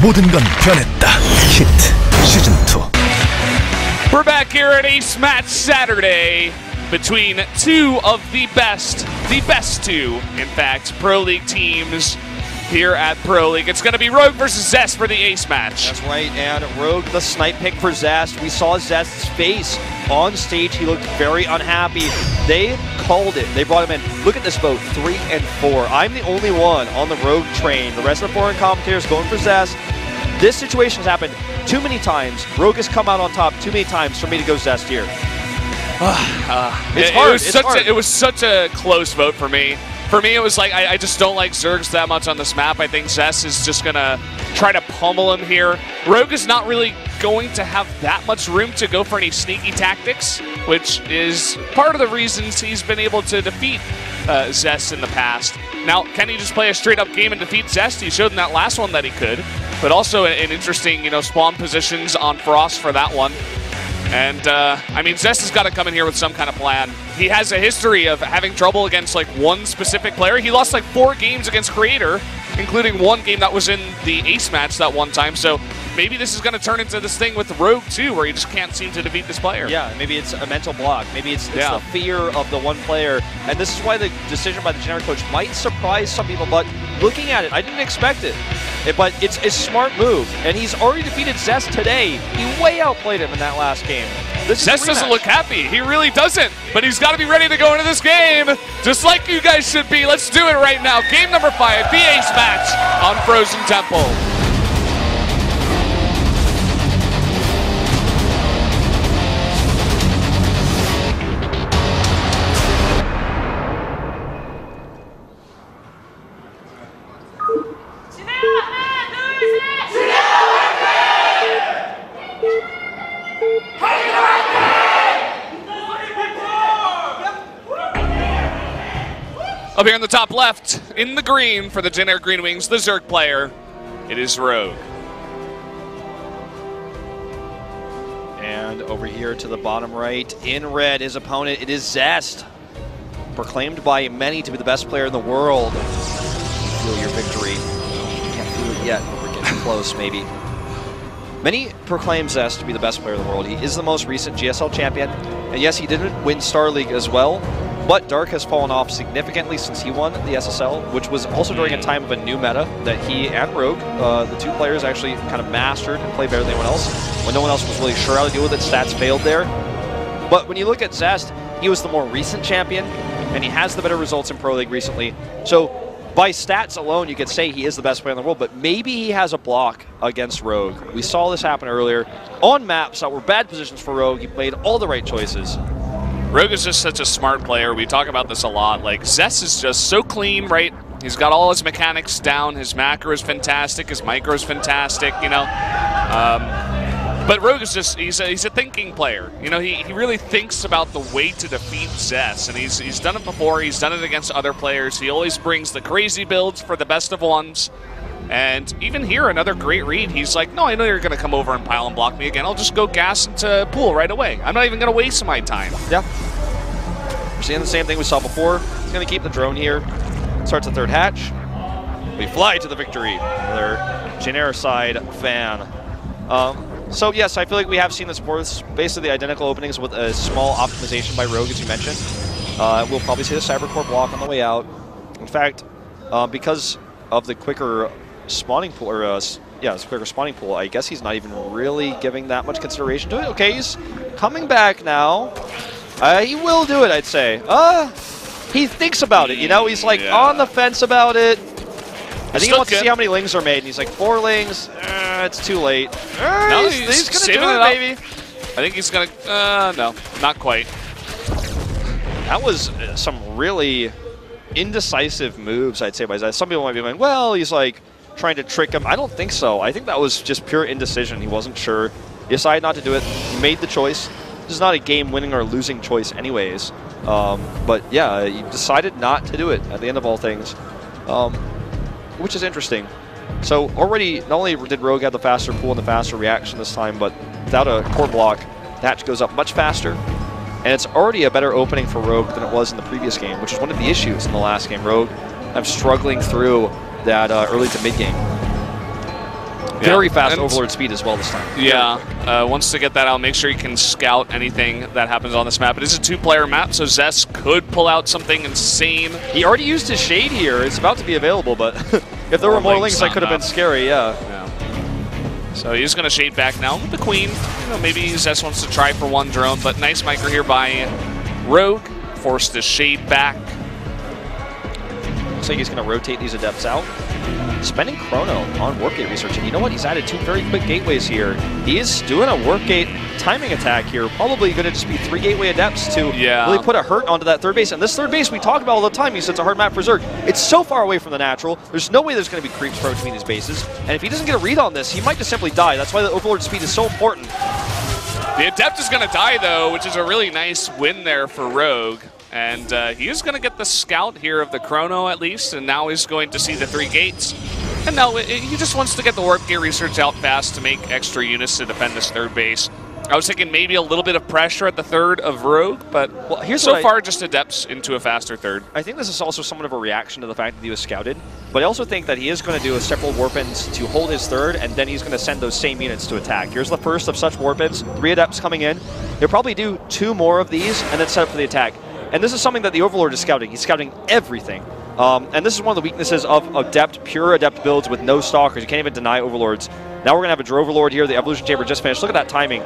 모든 건 변했다. 히트 시즌2. We're back here at Ace Match Saturday between two of the best two, in fact, Pro League teams here at Pro League. It's going to be Rogue versus Zest for the Ace match. That's right, and Rogue, the snipe pick for Zest. We saw Zest's face on stage. He looked very unhappy. They called it. They brought him in. Look at this vote, 3 and 4. I'm the only one on the Rogue train. The rest of the foreign commentators going for Zest. This situation has happened too many times. Rogue has come out on top too many times for me to go Zest here. It's hard. It was such a close vote for me. For me, it was like, I just don't like Zergs that much on this map. I think Zest is just going to try to pummel him here. Rogue is not really going to have that much room to go for any sneaky tactics, which is part of the reasons he's been able to defeat Zest in the past. Now, can he just play a straight-up game and defeat Zest? He showed in that last one that he could, but also an interesting, spawn positions on Frost for that one. And, I mean, Zest has got to come in here with some kind of plan. He has a history of having trouble against, like, one specific player. He lost, like, 4 games against Creator, including one game that was in the Ace match that one time. So maybe this is going to turn into this thing with Rogue, too, where he just can't seem to defeat this player. Yeah, maybe it's a mental block. Maybe it's the fear of the one player. And this is why the decision by the generic coach might surprise some people. But looking at it, I didn't expect it. But it's a smart move. And he's already defeated Zest today. He way outplayed him in that last game. Zest doesn't look happy. He really doesn't. But he's got to be ready to go into this game, just like you guys should be. Let's do it right now. Game number 5, the Ace match on Frozen Temple. Up here in the top left, in the green for the generic Green Wings, the Zerg player, it is Rogue. And over here to the bottom right, in red, his opponent, it is Zest. Proclaimed by many to be the best player in the world. Feel your victory. Can't feel it yet, but we're getting close, maybe. Many proclaim Zest to be the best player in the world. He is the most recent GSL champion. And yes, he didn't win Star League as well. But Dark has fallen off significantly since he won the SSL, which was also during a time of a new meta that he and Rogue, the two players, actually kind of mastered and played better than anyone else. When no one else was really sure how to deal with it, stats failed there. But when you look at Zest, he was the more recent champion, and he has the better results in Pro League recently. So by stats alone, you could say he is the best player in the world, but maybe he has a block against Rogue. We saw this happen earlier on maps that were bad positions for Rogue. He made all the right choices. Rogue is just such a smart player. We talk about this a lot. Like, Zest is just so clean, right? He's got all his mechanics down. His macro is fantastic. His micro is fantastic, But Rogue is just, he's a thinking player. He really thinks about the way to defeat Zest. And he's done it before. He's done it against other players. He always brings the crazy builds for the best of ones. And even here, another great read. He's like, no, I know you're going to come over and pile and block me again. I'll just go gas into pool right away. I'm not even going to waste my time. Yeah. We're seeing the same thing we saw before. He's going to keep the drone here. Starts the third hatch. We fly to the victory. Another Genericide fan. So, yes, I feel like we have seen this before. This is basically identical openings with a small optimization by Rogue, as you mentioned. We'll probably see the Cybercore block on the way out. In fact, because of the quicker spawning pool, it's quicker spawning pool, I guess he's not even really giving that much consideration to it. Okay, he's coming back now. He will do it, I'd say. He thinks about it, he's like on the fence about it. I think he wants to see how many lings are made, and he's like, 4 lings, it's too late. No, he's gonna do it, baby. I think he's gonna, no, not quite. That was some really indecisive moves, I'd say, by Zest. Some people might be going, well, he's like trying to trick him. I don't think so. I think that was just pure indecision. He wasn't sure. He decided not to do it. He made the choice. This is not a game-winning or losing choice anyways. But yeah, he decided not to do it at the end of all things, which is interesting. So already, not only did Rogue have the faster pool and the faster reaction this time, but without a core block, the hatch goes up much faster. And it's already a better opening for Rogue than it was in the previous game, which is one of the issues in the last game. Rogue, I'm struggling through that early to mid game. Very fast Overlord speed as well this time. Yeah, wants to get that out, make sure he can scout anything that happens on this map. It is a 2-player map, so Zest could pull out something insane. He already used his Shade here. It's about to be available, but if there were more Lings, that could have been scary, yeah. So he's going to Shade back now with the Queen. You know, maybe Zest wants to try for 1 drone, but nice micro here by Rogue. Forced to Shade back. Looks like he's going to rotate these Adepts out. Spending Chrono on Warp Gate research, and you know what? He's added 2 very quick gateways here. He is doing a Warp Gate timing attack here. Probably going to just be 3 gateway Adepts to really put a hurt onto that third base. And this third base we talk about all the time. He said it's a hard map for Zerg. It's so far away from the natural. There's no way there's going to be creeps between these bases. And if he doesn't get a read on this, he might just simply die. That's why the Overlord speed is so important. The Adept is going to die, though, which is a really nice win there for Rogue. And he is going to get the scout here of the Chrono, at least, and now he's going to see the 3 gates. And now he just wants to get the Warp Gate research out fast to make extra units to defend this third base. I was thinking maybe a little bit of pressure at the third of Rogue, but so far just Adepts into a faster third. I think this is also somewhat of a reaction to the fact that he was scouted, but I also think that he is going to do several Warp-ins to hold his third, and then he's going to send those same units to attack. Here's the first of such Warp-ins, 3 Adepts coming in. He'll probably do 2 more of these and then set up for the attack. And this is something that the Overlord is scouting. He's scouting everything. And this is one of the weaknesses of Adept, pure Adept builds with no Stalkers. You can't even deny Overlords. Now we're going to have a Droverlord here. The Evolution Chamber just finished. Look at that timing.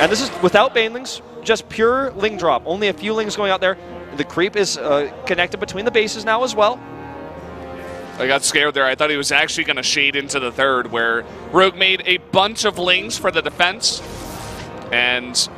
And this is without Banelings, just pure Ling drop. Only a few Lings going out there. The creep is connected between the bases now as well. I got scared there. I thought he was actually going to Shade into the third, where Rogue made a bunch of Lings for the defense. And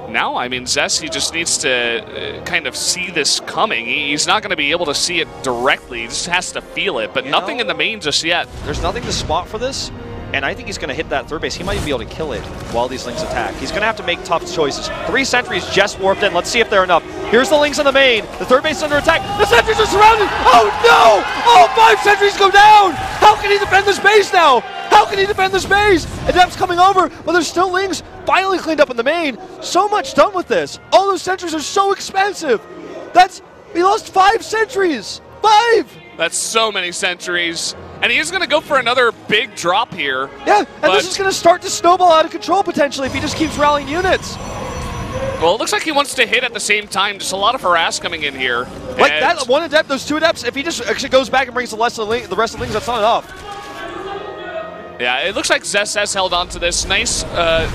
now, I mean, Zest, he just needs to kind of see this coming. He's not going to be able to see it directly. He just has to feel it, but nothing in the main just yet. There's nothing to spot for this, and I think he's going to hit that third base. He might even be able to kill it while these Lings attack. He's going to have to make tough choices. 3 sentries just warped in. Let's see if they're enough. Here's the Lings in the main. The third base is under attack. The sentries are surrounded. Oh, no! All 5 sentries go down! How can he defend this base now? How can he defend this base? Adept's coming over, but there's still Lings finally cleaned up in the main. So much done with this. All those sentries are so expensive. We lost 5 sentries. 5! That's so many sentries. And he is going to go for another big drop here. Yeah, and this is going to start to snowball out of control potentially if he just keeps rallying units. Well, it looks like he wants to hit at the same time. Just a lot of harass coming in here. Like that one Adept, those 2 Adepts, if he just actually goes back and brings the rest of the Lings, that's not enough. Yeah, it looks like Zest has held on to this. Nice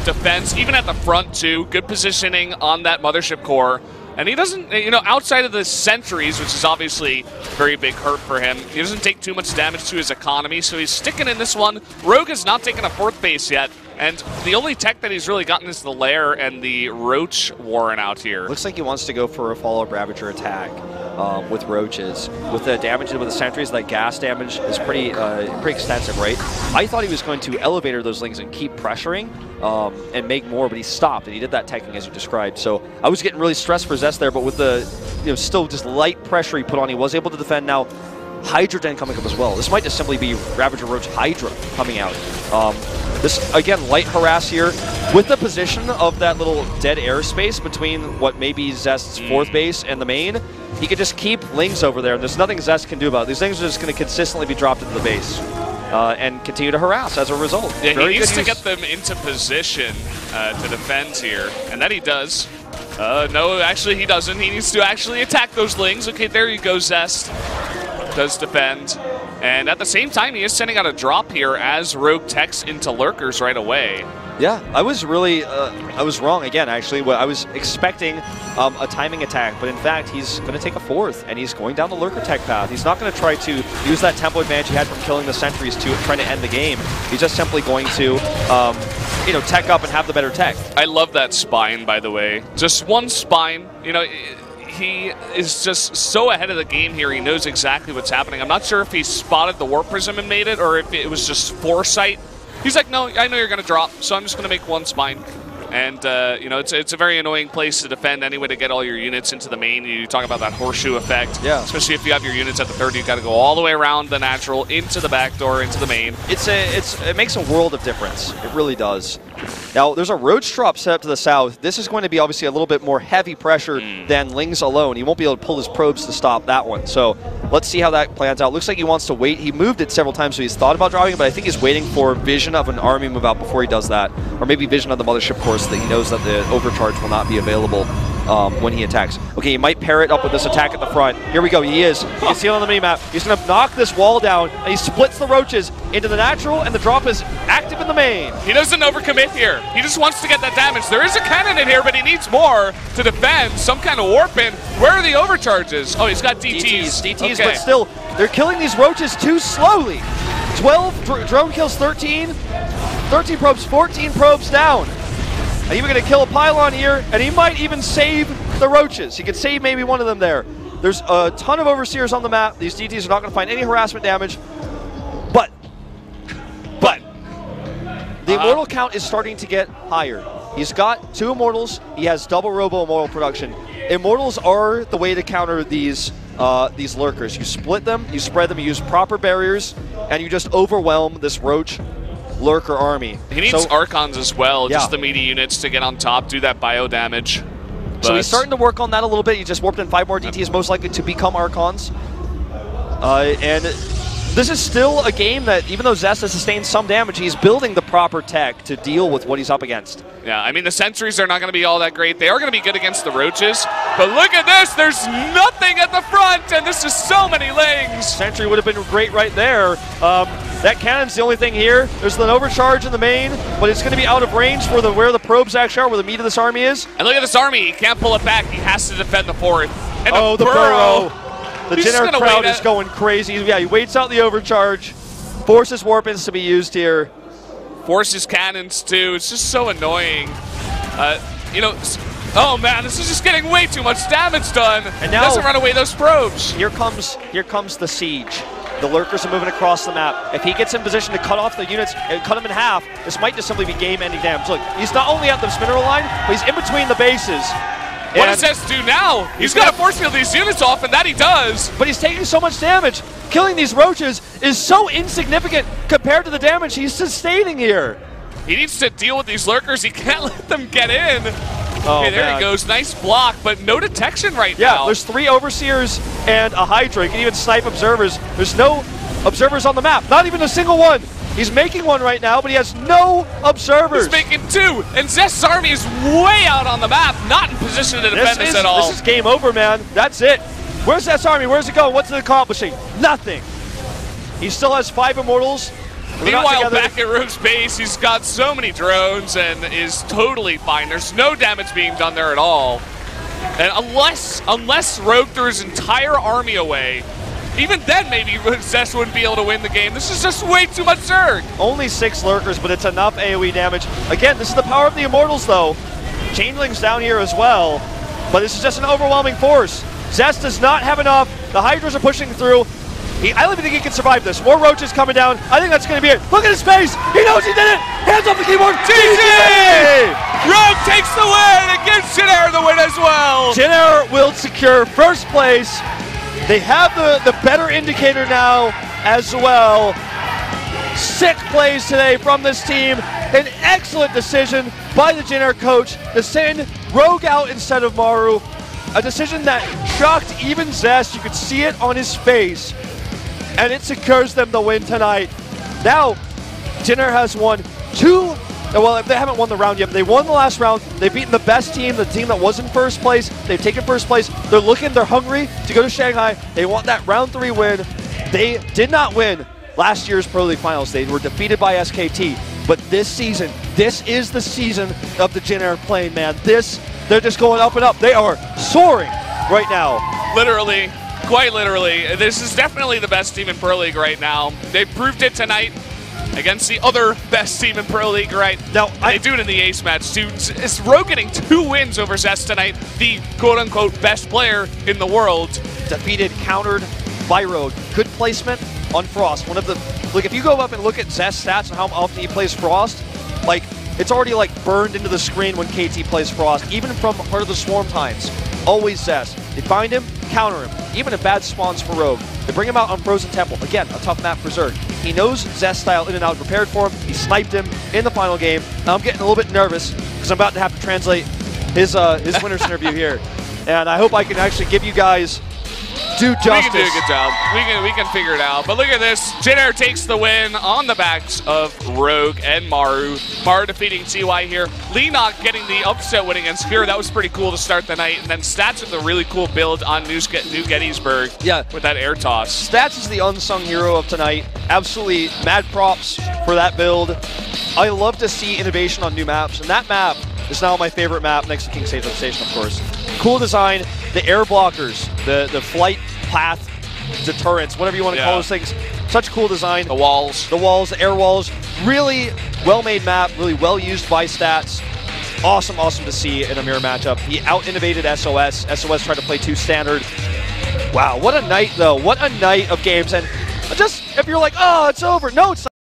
defense, even at the front, too. Good positioning on that Mothership core. And he doesn't, you know, outside of the sentries, which is obviously a very big hurt for him, he doesn't take too much damage to his economy, so he's sticking in this one. Rogue has not taken a 4th base yet, and the only tech that he's really gotten is the Lair and the Roach Warren out here. Looks like he wants to go for a follow-up Ravager attack with Roaches. With the damage with the sentries, that gas damage is pretty extensive, right? I thought he was going to elevator those Lings and keep pressuring and make more, but he stopped, and he did that teching as you described. So I was getting really stressed for Zest there, but with the still just light pressure he put on, he was able to defend. Now Hydra Den coming up as well. This might just simply be Ravager Roach Hydra coming out. This, again, light harass here. With the position of that little dead airspace between what may be Zest's 4th base and the main, he could just keep Lings over there, and there's nothing Zest can do about it. These Lings are just going to consistently be dropped into the base and continue to harass as a result. Yeah, he needs to get them into position to defend here, and that he does. No, actually he doesn't. He needs to actually attack those Lings. Okay, there you go, Zest. Does defend. And at the same time, he is sending out a drop here as Rogue techs into Lurkers right away. Yeah, I was really, I was wrong again, actually. I was expecting a timing attack, but in fact, he's going to take a 4th, and he's going down the Lurker tech path. He's not going to try to use that tempo advantage he had from killing the sentries to trying to end the game. He's just simply going to, tech up and have the better tech. I love that spine, by the way. Just one spine, he is just so ahead of the game here. He knows exactly what's happening. I'm not sure if he spotted the Warp Prism and made it, or if it was just foresight. He's like, no, I know you're going to drop, so I'm just going to make 1 spine. And, it's a very annoying place to defend anyway, to get all your units into the main. You talk about that horseshoe effect. Yeah. Especially if you have your units at the 3rd, you've got to go all the way around the natural, into the back door, into the main. It makes a world of difference. It really does. Now, there's a roach drop set up to the south. This is going to be obviously a little bit more heavy pressure than Ling's alone. He won't be able to pull his probes to stop that one. So let's see how that plans out. Looks like he wants to wait. He moved it several times, so he's thought about dropping it, but I think he's waiting for vision of an army move out before he does that. Or maybe vision of the mothership course that he knows that the overcharge will not be available when he attacks. Okay, he might pair it up with this attack at the front. Here we go, he is. You can see it on the mini-map. He's going to knock this wall down, and he splits the roaches into the natural, and the drop is active in the main. He doesn't overcommit here. He just wants to get that damage. There is a cannon in here, but he needs more to defend. Some kind of warp in. Where are the overcharges? Oh, he's got DTs. DTs, okay. But still, they're killing these roaches too slowly. 12 drone kills, 13 probes, 14 probes down. And even going to kill a pylon here, and he might even save the roaches. He could save maybe one of them there. There's a ton of overseers on the map. These DTs are not going to find any harassment damage. But the immortal count is starting to get higher. He's got 2 immortals. He has double robo immortal production. Immortals are the way to counter these lurkers. You split them, you spread them, you use proper barriers, and you just overwhelm this roach lurker army. He needs Archons as well, yeah. just the meaty units to get on top, do that bio damage. So he's starting to work on that a little bit. He just warped in 5 more DTs, most likely to become Archons. And this is still a game that, even though Zest has sustained some damage, he's building the proper tech to deal with what he's up against. Yeah, I mean, the sentries are not going to be all that great. They are going to be good against the roaches. But look at this. There's nothing at the front, and this is so many Lings. Sentry would have been great right there. That cannon's the only thing here. There's an overcharge in the main, but it's going to be out of range for where the probes actually are, where the meat of this army is. And look at this army. He can't pull it back. He has to defend the fort. And the burrow. The Jinner crowd is going crazy. Yeah, he waits out the overcharge, forces warp-ins to be used here. Forces cannons too. It's just so annoying. You know, oh man, this is just getting way too much damage done. And now, doesn't run away those probes. Here comes the siege. The lurkers are moving across the map. If he gets in position to cut off the units and cut them in half, this might just simply be game-ending damage. Look, he's not only at the mineral line, but he's in between the bases. What does Zest do now? He's got to force field these units off, and that he does. But he's taking so much damage. Killing these roaches is so insignificant compared to the damage he's sustaining here. He needs to deal with these lurkers. He can't let them get in. Oh, okay, there he goes. Nice block, but no detection right now. Yeah, there's 3 overseers and a Hydra. He can even snipe observers. There's no observers on the map. Not even a single one. He's making one right now, but he has no observers. He's making 2, and Zest's army is way out on the map, not in position to defend this at all. This is game over, man. That's it. Where's Zest's army? Where's it going? What's it accomplishing? Nothing. He still has 5 immortals. Meanwhile, back at Rogue's base, he's got so many drones and is totally fine. There's no damage being done there at all. And unless Rogue threw his entire army away, even then maybe Zest wouldn't be able to win the game. This is just way too much Zerg. Only 6 lurkers, but it's enough AoE damage. Again, this is the power of the Immortals, though. Changeling's down here as well, but this is just an overwhelming force. Zest does not have enough. The Hydras are pushing through. I don't even think he can survive this. More roaches coming down. I think that's going to be it. Look at his face. He knows he did it. Hands off the keyboard. GG! Rogue takes the win and gives Jinner the win as well. Jinner will secure first place. They have the better indicator now as well. Sick plays today from this team. An excellent decision by the Jinner coach to send Rogue out instead of Maru. A decision that shocked even Zest. You could see it on his face. And it secures them the win tonight. Now, Jinner has won 2. Well, they haven't won the round yet, but they won the last round. They've beaten the best team, the team that was in first place. They've taken first place. They're hungry to go to Shanghai. They want that round 3 win. They did not win last year's Pro League Finals. They were defeated by SKT. But this season, this is the season of the Jinner plane, man. They're just going up and up. They are soaring right now. Literally. Quite literally. This is definitely the best team in Pro League right now. They proved it tonight against the other best team in Pro League right now. They do it in the ace match too. It's Rogue getting 2 wins over Zest tonight, the quote-unquote best player in the world. Defeated, countered by Rogue. Good placement on Frost. Look, if you go up and look at Zest's stats and how often he plays Frost, like, it's already like burned into the screen when KT plays Frost, even from Heart of the Swarm times. Always Zest. They find him, counter him, even in bad spawns for Rogue. They bring him out on Frozen Temple. Again, a tough map for Zerg. He knows Zest style in and out, prepared for him. He sniped him in the final game. I'm getting a little bit nervous because I'm about to have to translate his winner's interview here. And I hope I can actually give you guys due justice. We can do a good job. We can figure it out. But look at this. Jin takes the win on the backs of Rogue and Maru. Maru defeating TY here. Leenock getting the upset win against Kira. That was pretty cool to start the night. And then Stats with a really cool build on New Gettysburg. Yeah. With that air toss. Stats is the unsung hero of tonight. Absolutely mad props for that build. I love to see innovation on new maps. And that map is now my favorite map next to King Sage Station, of course. Cool design. The air blockers, the flight path deterrents, whatever you want to call those things. Such cool design. The walls. The walls, the air walls. Really well-made map, really well-used by Stats. Awesome, awesome to see in a mirror matchup. He out-innovated SOS. SOS tried to play too standard. Wow, what a night, though. What a night of games. And just, if you're like, oh, it's over. No, it's not.